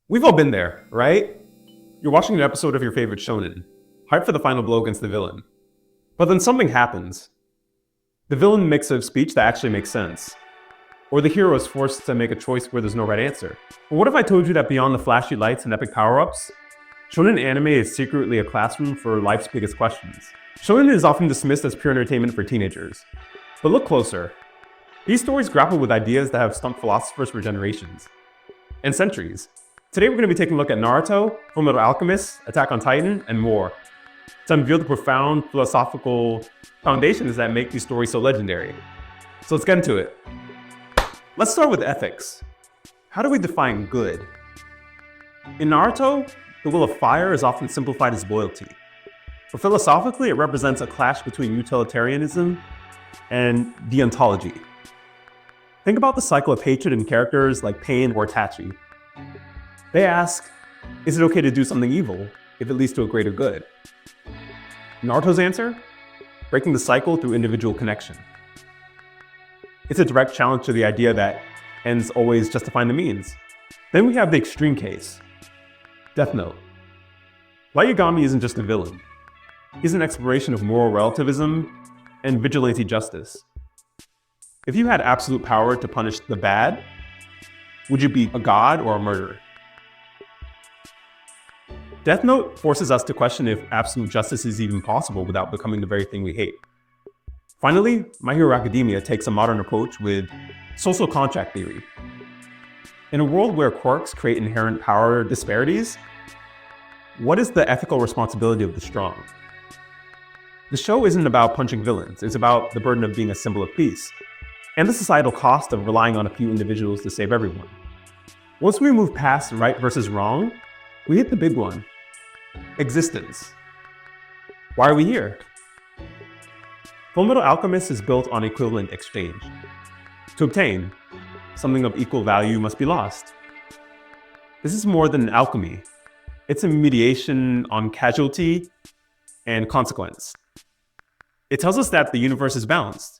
We've all been there, right? You're watching an episode of your favorite shonen, hyped for the final blow against the villain. But then something happens. The villain makes a speech that actually makes sense. Or the hero is forced to make a choice where there's no right answer. But what if I told you that beyond the flashy lights and epic power-ups, shonen anime is secretly a classroom for life's biggest questions? Shonen is often dismissed as pure entertainment for teenagers. But look closer. These stories grapple with ideas that have stumped philosophers for generations and centuries. Today we're going to be taking a look at Naruto, Fullmetal Alchemist, Attack on Titan, and more, to unveil the profound philosophical foundations that make these stories so legendary. So let's get into it. Let's start with ethics. How do we define good? In Naruto, the will of fire is often simplified as loyalty. But philosophically, it represents a clash between utilitarianism and deontology. Think about the cycle of hatred in characters like Pain or Itachi. They ask, is it okay to do something evil if it leads to a greater good? Naruto's answer? Breaking the cycle through individual connection. It's a direct challenge to the idea that ends always justifying the means. Then we have the extreme case, Death Note. Light Yagami isn't just a villain. He's an exploration of moral relativism and vigilante justice. If you had absolute power to punish the bad, would you be a god or a murderer? Death Note forces us to question if absolute justice is even possible without becoming the very thing we hate. Finally, My Hero Academia takes a modern approach with social contract theory. In a world where quirks create inherent power disparities, what is the ethical responsibility of the strong? The show isn't about punching villains, it's about the burden of being a symbol of peace, and the societal cost of relying on a few individuals to save everyone. Once we move past right versus wrong, we hit the big one. Existence. Why are we here? Fullmetal Alchemist is built on equivalent exchange. To obtain, something of equal value must be lost. This is more than alchemy. It's a mediation on casualty and consequence. It tells us that the universe is balanced,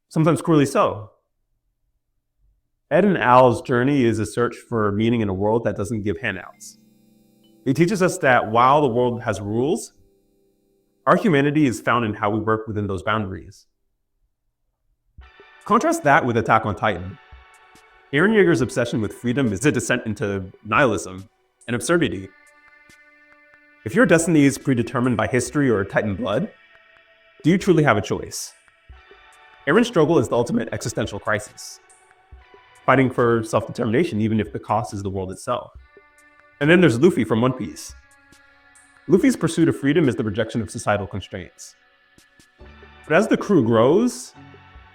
sometimes cruelly so. Ed and Al's journey is a search for meaning in a world that doesn't give handouts. It teaches us that while the world has rules, our humanity is found in how we work within those boundaries. Contrast that with Attack on Titan. Eren Yeager's obsession with freedom is a descent into nihilism and absurdity. If your destiny is predetermined by history or Titan blood, do you truly have a choice? Eren's struggle is the ultimate existential crisis, fighting for self-determination even if the cost is the world itself. And then there's Luffy from One Piece. Luffy's pursuit of freedom is the rejection of societal constraints. But as the crew grows,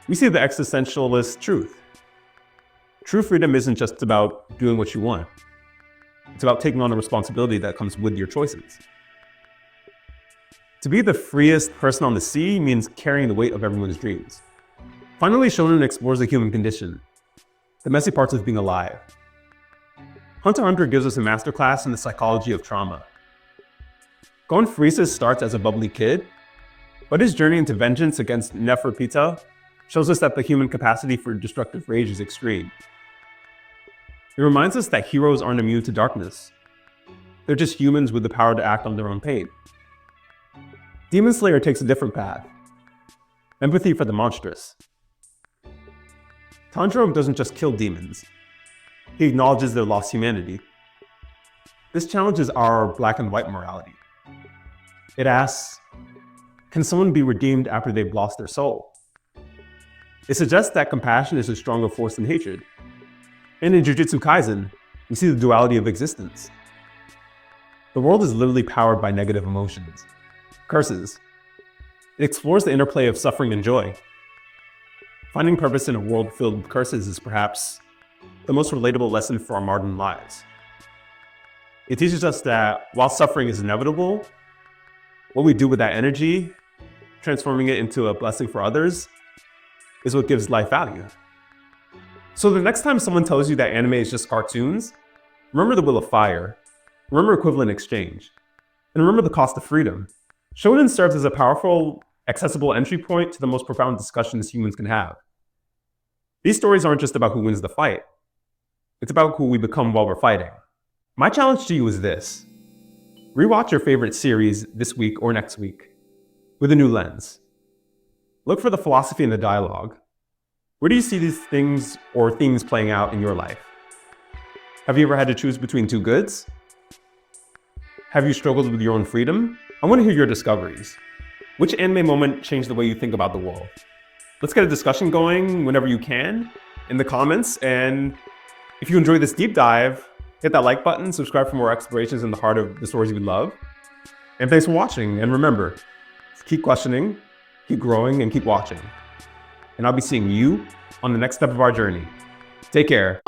we see the existentialist truth. True freedom isn't just about doing what you want. It's about taking on a responsibility that comes with your choices. To be the freest person on the sea means carrying the weight of everyone's dreams. Finally, Shonen explores the human condition, the messy parts of being alive. Hunter x Hunter gives us a masterclass in the psychology of trauma. Gon Freesis starts as a bubbly kid, but his journey into vengeance against Neferpita shows us that the human capacity for destructive rage is extreme. It reminds us that heroes aren't immune to darkness. They're just humans with the power to act on their own pain. Demon Slayer takes a different path. Empathy for the monstrous. Tanjiro doesn't just kill demons. He acknowledges their lost humanity. This challenges our black and white morality. It asks, can someone be redeemed after they've lost their soul? It suggests that compassion is a stronger force than hatred. And in Jujutsu Kaisen, we see the duality of existence. The world is literally powered by negative emotions, curses. It explores the interplay of suffering and joy. Finding purpose in a world filled with curses is perhaps the most relatable lesson for our modern lives. It teaches us that while suffering is inevitable, what we do with that energy, transforming it into a blessing for others, is what gives life value. So the next time someone tells you that anime is just cartoons, remember the will of fire, remember equivalent exchange, and remember the cost of freedom. Shonen serves as a powerful, accessible entry point to the most profound discussions humans can have. These stories aren't just about who wins the fight. It's about who we become while we're fighting. My challenge to you is this. Rewatch your favorite series this week or next week with a new lens. Look for the philosophy in the dialogue. Where do you see these things or themes playing out in your life? Have you ever had to choose between two goods? Have you struggled with your own freedom? I want to hear your discoveries. Which anime moment changed the way you think about the world? Let's get a discussion going whenever you can in the comments. And if you enjoy this deep dive, hit that like button, subscribe for more explorations in the heart of the stories you love. And thanks for watching. And remember, keep questioning, keep growing, and keep watching. And I'll be seeing you on the next step of our journey. Take care.